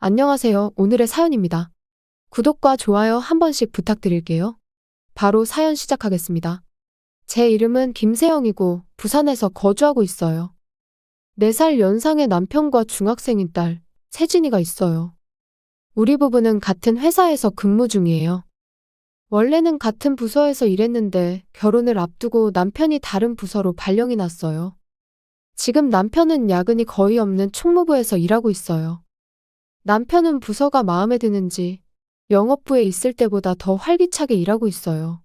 안녕하세요. 오늘의 사연입니다. 구독과 좋아요 한 번씩 부탁드릴게요. 바로 사연 시작하겠습니다. 제 이름은 김세영이고 부산에서 거주하고 있어요. 4살 연상의 남편과 중학생인 딸, 세진이가 있어요. 우리 부부는 같은 회사에서 근무 중이에요. 원래는 같은 부서에서 일했는데 결혼을 앞두고 남편이 다른 부서로 발령이 났어요. 지금 남편은 야근이 거의 없는 총무부에서 일하고 있어요. 남편은 부서가 마음에 드는지 영업부에 있을 때보다 더 활기차게 일하고 있어요.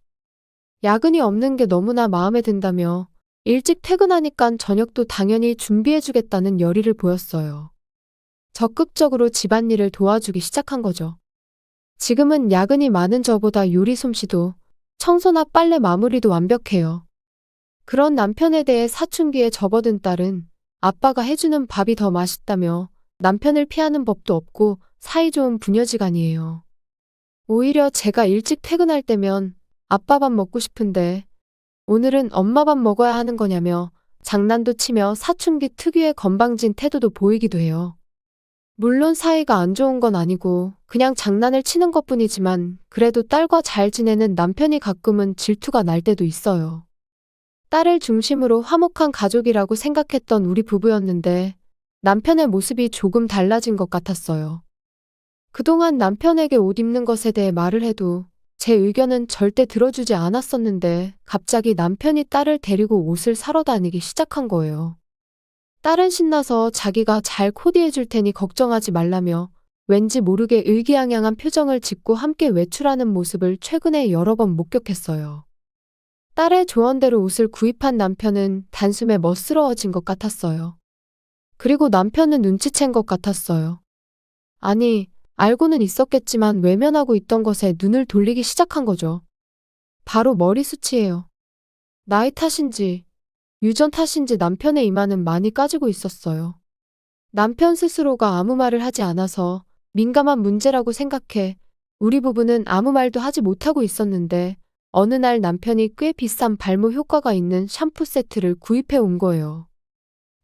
야근이 없는 게 너무나 마음에 든다며 일찍 퇴근하니깐 저녁도 당연히 준비해주겠다는 열의를 보였어요. 적극적으로 집안일을 도와주기 시작한 거죠. 지금은 야근이 많은 저보다 요리 솜씨도 청소나 빨래 마무리도 완벽해요. 그런 남편에 대해 사춘기에 접어든 딸은 아빠가 해주는 밥이 더 맛있다며 남편을 피하는 법도 없고 사이좋은 부녀지간이에요. 오히려 제가 일찍 퇴근할 때면 아빠 밥 먹고 싶은데 오늘은 엄마 밥 먹어야 하는 거냐며 장난도 치며 사춘기 특유의 건방진 태도도 보이기도 해요. 물론 사이가 안 좋은 건 아니고 그냥 장난을 치는 것뿐이지만 그래도 딸과 잘 지내는 남편이 가끔은 질투가 날 때도 있어요. 딸을 중심으로 화목한 가족이라고 생각했던 우리 부부였는데 남편의 모습이 조금 달라진 것 같았어요. 그동안 남편에게 옷 입는 것에 대해 말을 해도 제 의견은 절대 들어주지 않았었는데 갑자기 남편이 딸을 데리고 옷을 사러 다니기 시작한 거예요. 딸은 신나서 자기가 잘 코디해 줄 테니 걱정하지 말라며 왠지 모르게 의기양양한 표정을 짓고 함께 외출하는 모습을 최근에 여러 번 목격했어요. 딸의 조언대로 옷을 구입한 남편은 단숨에 멋스러워진 것 같았어요. 그리고 남편은 눈치챈 것 같았어요. 아니, 알고는 있었겠지만 외면하고 있던 것에 눈을 돌리기 시작한 거죠. 바로 머리숱이에요. 나이 탓인지, 유전 탓인지 남편의 이마는 많이 까지고 있었어요. 남편 스스로가 아무 말을 하지 않아서 민감한 문제라고 생각해 우리 부부는 아무 말도 하지 못하고 있었는데 어느 날 남편이 꽤 비싼 발모 효과가 있는 샴푸 세트를 구입해 온 거예요.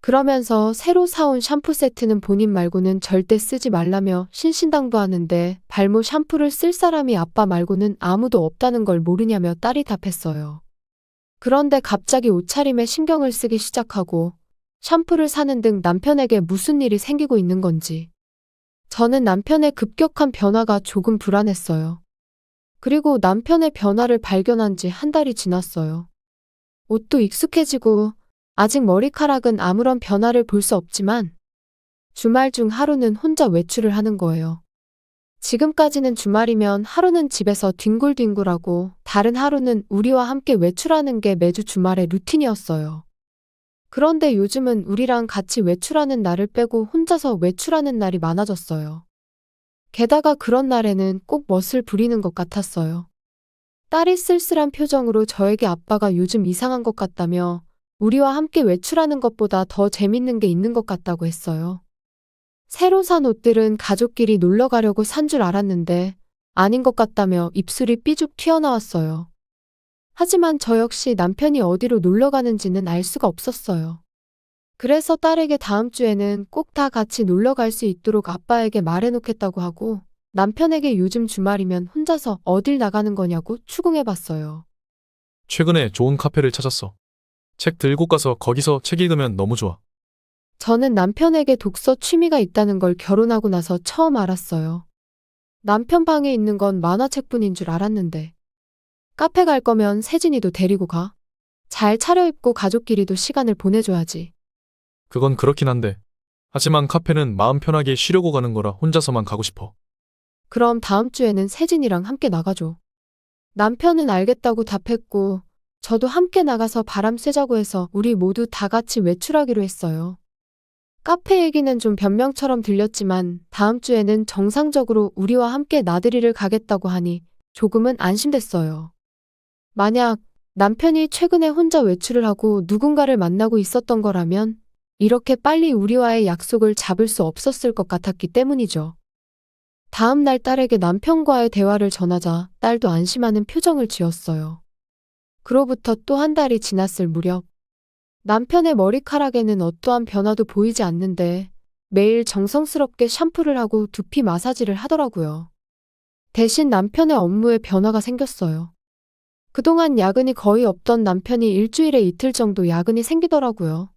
그러면서 새로 사온 샴푸 세트는 본인 말고는 절대 쓰지 말라며 신신당부하는데 발모 샴푸를 쓸 사람이 아빠 말고는 아무도 없다는 걸 모르냐며 딸이 답했어요. 그런데 갑자기 옷차림에 신경을 쓰기 시작하고 샴푸를 사는 등 남편에게 무슨 일이 생기고 있는 건지. 저는 남편의 급격한 변화가 조금 불안했어요. 그리고 남편의 변화를 발견한 지 한 달이 지났어요. 옷도 익숙해지고 아직 머리카락은 아무런 변화를 볼 수 없지만 주말 중 하루는 혼자 외출을 하는 거예요. 지금까지는 주말이면 하루는 집에서 뒹굴뒹굴하고 다른 하루는 우리와 함께 외출하는 게 매주 주말의 루틴이었어요. 그런데 요즘은 우리랑 같이 외출하는 날을 빼고 혼자서 외출하는 날이 많아졌어요. 게다가 그런 날에는 꼭 멋을 부리는 것 같았어요. 딸이 쓸쓸한 표정으로 저에게 아빠가 요즘 이상한 것 같다며 우리와 함께 외출하는 것보다 더 재밌는 게 있는 것 같다고 했어요. 새로 산 옷들은 가족끼리 놀러 가려고 산 줄 알았는데 아닌 것 같다며 입술이 삐죽 튀어나왔어요. 하지만 저 역시 남편이 어디로 놀러 가는지는 알 수가 없었어요. 그래서 딸에게 다음 주에는 꼭 다 같이 놀러 갈 수 있도록 아빠에게 말해놓겠다고 하고 남편에게 요즘 주말이면 혼자서 어딜 나가는 거냐고 추궁해봤어요. 최근에 좋은 카페를 찾았어. 책 들고 가서 거기서 책 읽으면 너무 좋아. 저는 남편에게 독서 취미가 있다는 걸 결혼하고 나서 처음 알았어요. 남편 방에 있는 건 만화책뿐인 줄 알았는데. 카페 갈 거면 세진이도 데리고 가. 잘 차려입고 가족끼리도 시간을 보내줘야지. 그건 그렇긴 한데. 하지만 카페는 마음 편하게 쉬려고 가는 거라 혼자서만 가고 싶어. 그럼 다음 주에는 세진이랑 함께 나가줘. 남편은 알겠다고 답했고 저도 함께 나가서 바람 쐬자고 해서 우리 모두 다 같이 외출하기로 했어요. 카페 얘기는 좀 변명처럼 들렸지만 다음 주에는 정상적으로 우리와 함께 나들이를 가겠다고 하니 조금은 안심됐어요. 만약 남편이 최근에 혼자 외출을 하고 누군가를 만나고 있었던 거라면 이렇게 빨리 우리와의 약속을 잡을 수 없었을 것 같았기 때문이죠. 다음 날 딸에게 남편과의 대화를 전하자 딸도 안심하는 표정을 지었어요. 그로부터 또 한 달이 지났을 무렵 남편의 머리카락에는 어떠한 변화도 보이지 않는데 매일 정성스럽게 샴푸를 하고 두피 마사지를 하더라고요. 대신 남편의 업무에 변화가 생겼어요. 그동안 야근이 거의 없던 남편이 일주일에 이틀 정도 야근이 생기더라고요.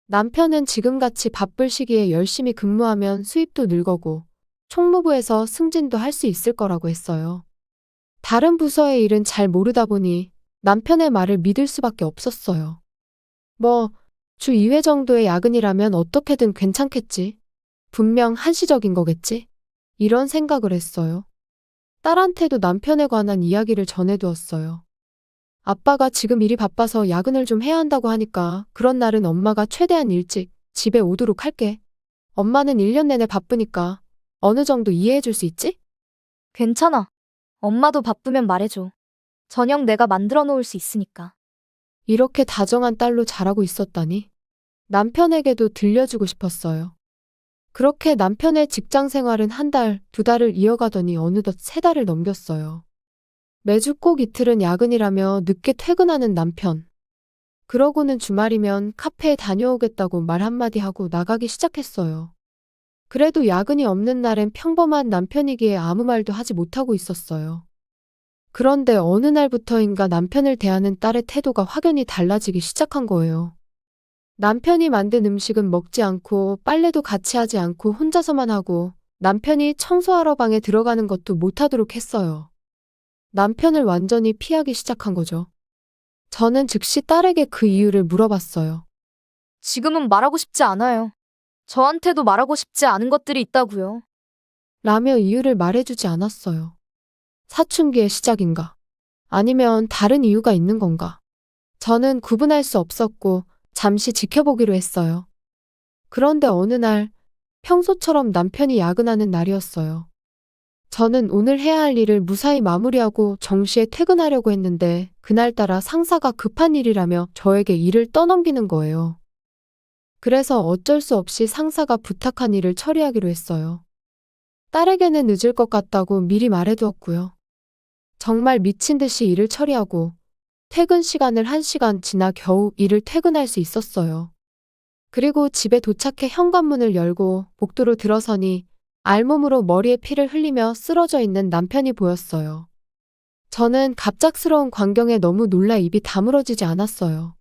남편은 지금같이 바쁠 시기에 열심히 근무하면 수입도 늘거고 총무부에서 승진도 할 수 있을 거라고 했어요. 다른 부서의 일은 잘 모르다 보니 남편의 말을 믿을 수밖에 없었어요. 주 2회 정도의 야근이라면 어떻게든 괜찮겠지. 분명 한시적인 거겠지. 이런 생각을 했어요. 딸한테도 남편에 관한 이야기를 전해두었어요. 아빠가 지금 일이 바빠서 야근을 좀 해야 한다고 하니까 그런 날은 엄마가 최대한 일찍 집에 오도록 할게. 엄마는 1년 내내 바쁘니까 어느 정도 이해해 줄 수 있지? 괜찮아. 엄마도 바쁘면 말해줘. 저녁 내가 만들어 놓을 수 있으니까. 이렇게 다정한 딸로 자라고 있었다니. 남편에게도 들려주고 싶었어요. 그렇게 남편의 직장 생활은 한 달, 2달을 이어가더니 어느덧 3달을 넘겼어요. 매주 꼭 이틀은 야근이라며 늦게 퇴근하는 남편. 그러고는 주말이면 카페에 다녀오겠다고 말 한마디 하고 나가기 시작했어요. 그래도 야근이 없는 날엔 평범한 남편이기에 아무 말도 하지 못하고 있었어요. 그런데 어느 날부터인가 남편을 대하는 딸의 태도가 확연히 달라지기 시작한 거예요. 남편이 만든 음식은 먹지 않고 빨래도 같이 하지 않고 혼자서만 하고 남편이 청소하러 방에 들어가는 것도 못하도록 했어요. 남편을 완전히 피하기 시작한 거죠. 저는 즉시 딸에게 그 이유를 물어봤어요. 지금은 말하고 싶지 않아요. 저한테도 말하고 싶지 않은 것들이 있다고요. 라며 이유를 말해주지 않았어요. 사춘기의 시작인가? 아니면 다른 이유가 있는 건가? 저는 구분할 수 없었고 잠시 지켜보기로 했어요. 그런데 어느 날 평소처럼 남편이 야근하는 날이었어요. 저는 오늘 해야 할 일을 무사히 마무리하고 정시에 퇴근하려고 했는데 그날따라 상사가 급한 일이라며 저에게 일을 떠넘기는 거예요. 그래서 어쩔 수 없이 상사가 부탁한 일을 처리하기로 했어요. 딸에게는 늦을 것 같다고 미리 말해두었고요. 정말 미친 듯이 일을 처리하고 퇴근 시간을 1시간 지나 겨우 일을 퇴근할 수 있었어요. 그리고 집에 도착해 현관문을 열고 복도로 들어서니 알몸으로 머리에 피를 흘리며 쓰러져 있는 남편이 보였어요. 저는 갑작스러운 광경에 너무 놀라 입이 다물어지지 않았어요.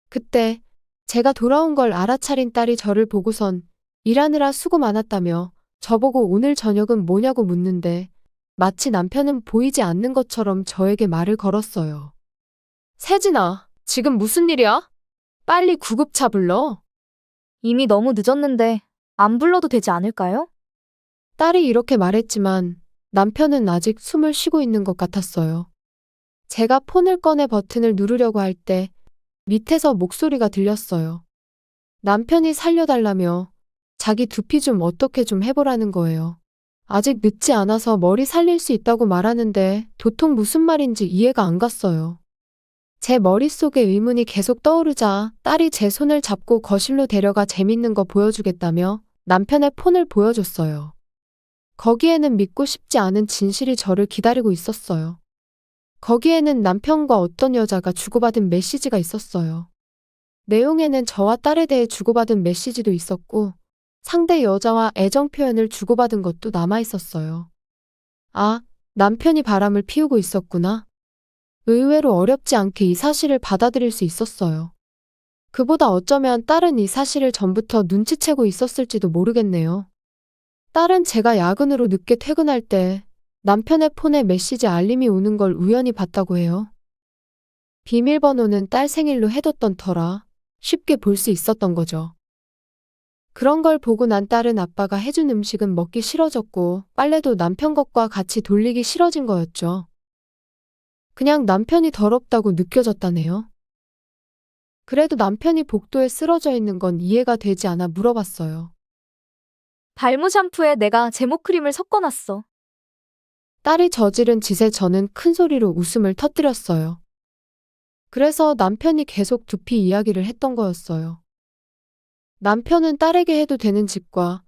그때 제가 돌아온 걸 알아차린 딸이 저를 보고선 일하느라 수고 많았다며 저보고 오늘 저녁은 뭐냐고 묻는데 마치 남편은 보이지 않는 것처럼 저에게 말을 걸었어요. 세진아, 지금 무슨 일이야? 빨리 구급차 불러. 이미 너무 늦었는데 안 불러도 되지 않을까요? 딸이 이렇게 말했지만 남편은 아직 숨을 쉬고 있는 것 같았어요. 제가 폰을 꺼내 버튼을 누르려고 할 때 밑에서 목소리가 들렸어요. 남편이 살려달라며 자기 두피 좀 어떻게 좀 해보라는 거예요. 아직 늦지 않아서 머리 살릴 수 있다고 말하는데 도통 무슨 말인지 이해가 안 갔어요. 제 머릿속에 의문이 계속 떠오르자 딸이 제 손을 잡고 거실로 데려가 재밌는 거 보여주겠다며 남편의 폰을 보여줬어요. 거기에는 믿고 싶지 않은 진실이 저를 기다리고 있었어요. 거기에는 남편과 어떤 여자가 주고받은 메시지가 있었어요. 내용에는 저와 딸에 대해 주고받은 메시지도 있었고 상대 여자와 애정 표현을 주고받은 것도 남아 있었어요. 아, 남편이 바람을 피우고 있었구나. 의외로 어렵지 않게 이 사실을 받아들일 수 있었어요. 그보다 어쩌면 딸은 이 사실을 전부터 눈치채고 있었을지도 모르겠네요. 딸은 제가 야근으로 늦게 퇴근할 때 남편의 폰에 메시지 알림이 오는 걸 우연히 봤다고 해요. 비밀번호는 딸 생일로 해뒀던 터라 쉽게 볼 수 있었던 거죠. 그런 걸 보고 난 딸은 아빠가 해준 음식은 먹기 싫어졌고 빨래도 남편 것과 같이 돌리기 싫어진 거였죠. 그냥 남편이 더럽다고 느껴졌다네요. 그래도 남편이 복도에 쓰러져 있는 건 이해가 되지 않아 물어봤어요. 발모 샴푸에 내가 제모 크림을 섞어놨어. 딸이 저지른 짓에 저는 큰 소리로 웃음을 터뜨렸어요. 그래서 남편이 계속 두피 이야기를 했던 거였어요. 남편은 딸에게 해도 되는 짓과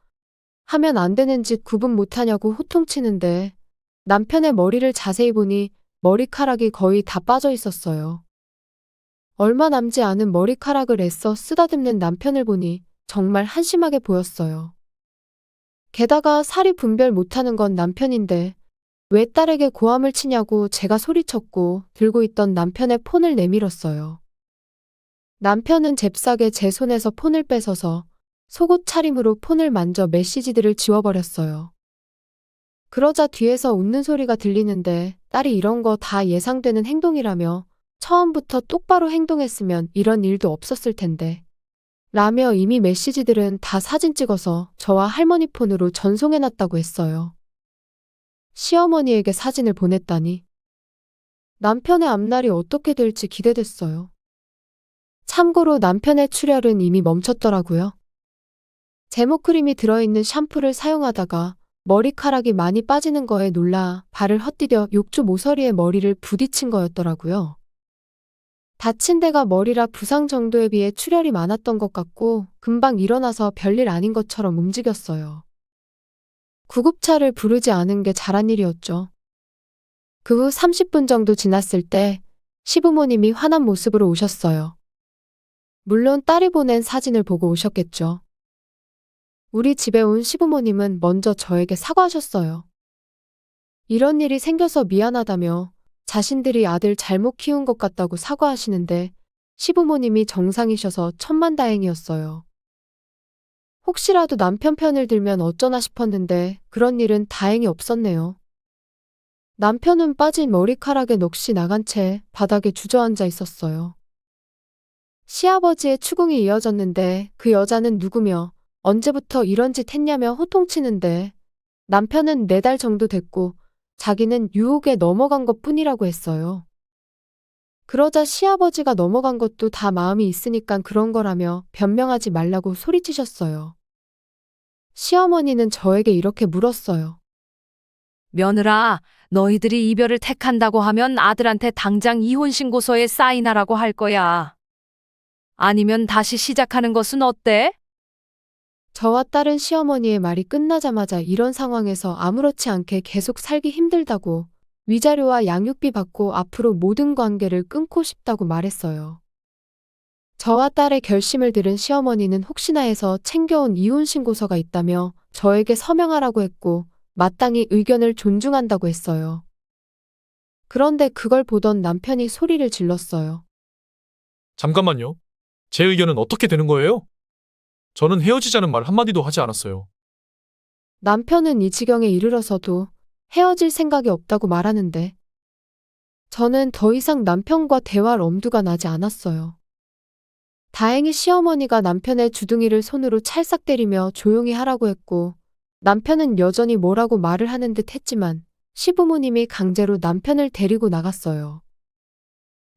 하면 안 되는 짓 구분 못하냐고 호통치는데 남편의 머리를 자세히 보니 머리카락이 거의 다 빠져 있었어요. 얼마 남지 않은 머리카락을 애써 쓰다듬는 남편을 보니 정말 한심하게 보였어요. 게다가 살이 분별 못하는 건 남편인데 왜 딸에게 고함을 치냐고 제가 소리쳤고 들고 있던 남편의 폰을 내밀었어요. 남편은 잽싸게 제 손에서 폰을 뺏어서 속옷 차림으로 폰을 만져 메시지들을 지워버렸어요. 그러자 뒤에서 웃는 소리가 들리는데 딸이 이런 거 다 예상되는 행동이라며 처음부터 똑바로 행동했으면 이런 일도 없었을 텐데 라며 이미 메시지들은 다 사진 찍어서 저와 할머니 폰으로 전송해놨다고 했어요. 시어머니에게 사진을 보냈다니 남편의 앞날이 어떻게 될지 기대됐어요. 참고로 남편의 출혈은 이미 멈췄더라고요. 제모 크림이 들어있는 샴푸를 사용하다가 머리카락이 많이 빠지는 거에 놀라 발을 헛디뎌 욕조 모서리에 머리를 부딪힌 거였더라고요. 다친 데가 머리라 부상 정도에 비해 출혈이 많았던 것 같고 금방 일어나서 별일 아닌 것처럼 움직였어요. 구급차를 부르지 않은 게 잘한 일이었죠. 그 후 30분 정도 지났을 때 시부모님이 화난 모습으로 오셨어요. 물론 딸이 보낸 사진을 보고 오셨겠죠. 우리 집에 온 시부모님은 먼저 저에게 사과하셨어요. 이런 일이 생겨서 미안하다며 자신들이 아들 잘못 키운 것 같다고 사과하시는데 시부모님이 정상이셔서 천만다행이었어요. 혹시라도 남편 편을 들면 어쩌나 싶었는데 그런 일은 다행히 없었네요. 남편은 빠진 머리카락에 넋이 나간 채 바닥에 주저앉아 있었어요. 시아버지의 추궁이 이어졌는데 그 여자는 누구며 언제부터 이런 짓 했냐며 호통치는데 남편은 4달 정도 됐고 자기는 유혹에 넘어간 것 뿐이라고 했어요. 그러자 시아버지가 넘어간 것도 다 마음이 있으니까 그런 거라며 변명하지 말라고 소리치셨어요. 시어머니는 저에게 이렇게 물었어요. 며느라, 너희들이 이별을 택한다고 하면 아들한테 당장 이혼 신고서에 사인하라고 할 거야. 아니면 다시 시작하는 것은 어때? 저와 딸은 시어머니의 말이 끝나자마자 이런 상황에서 아무렇지 않게 계속 살기 힘들다고 위자료와 양육비 받고 앞으로 모든 관계를 끊고 싶다고 말했어요. 저와 딸의 결심을 들은 시어머니는 혹시나 해서 챙겨온 이혼 신고서가 있다며 저에게 서명하라고 했고 마땅히 의견을 존중한다고 했어요. 그런데 그걸 보던 남편이 소리를 질렀어요. 잠깐만요. 제 의견은 어떻게 되는 거예요? 저는 헤어지자는 말 한마디도 하지 않았어요. 남편은 이 지경에 이르러서도 헤어질 생각이 없다고 말하는데 저는 더 이상 남편과 대화할 엄두가 나지 않았어요. 다행히 시어머니가 남편의 주둥이를 손으로 찰싹 때리며 조용히 하라고 했고 남편은 여전히 뭐라고 말을 하는 듯 했지만 시부모님이 강제로 남편을 데리고 나갔어요.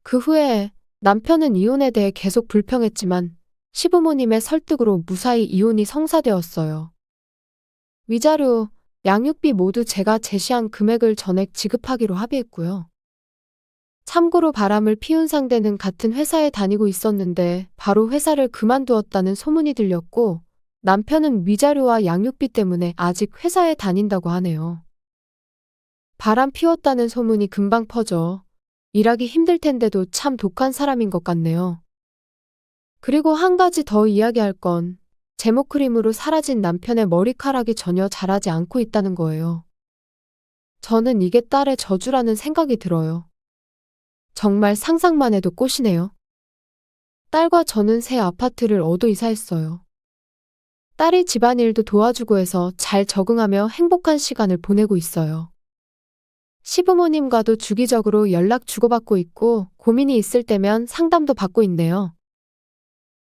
그 후에 남편은 이혼에 대해 계속 불평했지만 시부모님의 설득으로 무사히 이혼이 성사되었어요. 위자료, 양육비 모두 제가 제시한 금액을 전액 지급하기로 합의했고요. 참고로 바람을 피운 상대는 같은 회사에 다니고 있었는데 바로 회사를 그만두었다는 소문이 들렸고 남편은 위자료와 양육비 때문에 아직 회사에 다닌다고 하네요. 바람 피웠다는 소문이 금방 퍼져 일하기 힘들 텐데도 참 독한 사람인 것 같네요. 그리고 한 가지 더 이야기할 건 제모크림으로 사라진 남편의 머리카락이 전혀 자라지 않고 있다는 거예요. 저는 이게 딸의 저주라는 생각이 들어요. 정말 상상만 해도 꽃이네요. 딸과 저는 새 아파트를 얻어 이사했어요. 딸이 집안일도 도와주고 해서 잘 적응하며 행복한 시간을 보내고 있어요. 시부모님과도 주기적으로 연락 주고받고 있고 고민이 있을 때면 상담도 받고 있네요.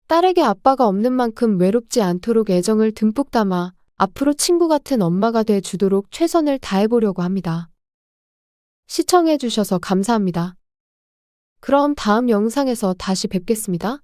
딸에게 아빠가 없는 만큼 외롭지 않도록 애정을 듬뿍 담아 앞으로 친구 같은 엄마가 돼 주도록 최선을 다해보려고 합니다. 시청해주셔서 감사합니다. 그럼 다음 영상에서 다시 뵙겠습니다.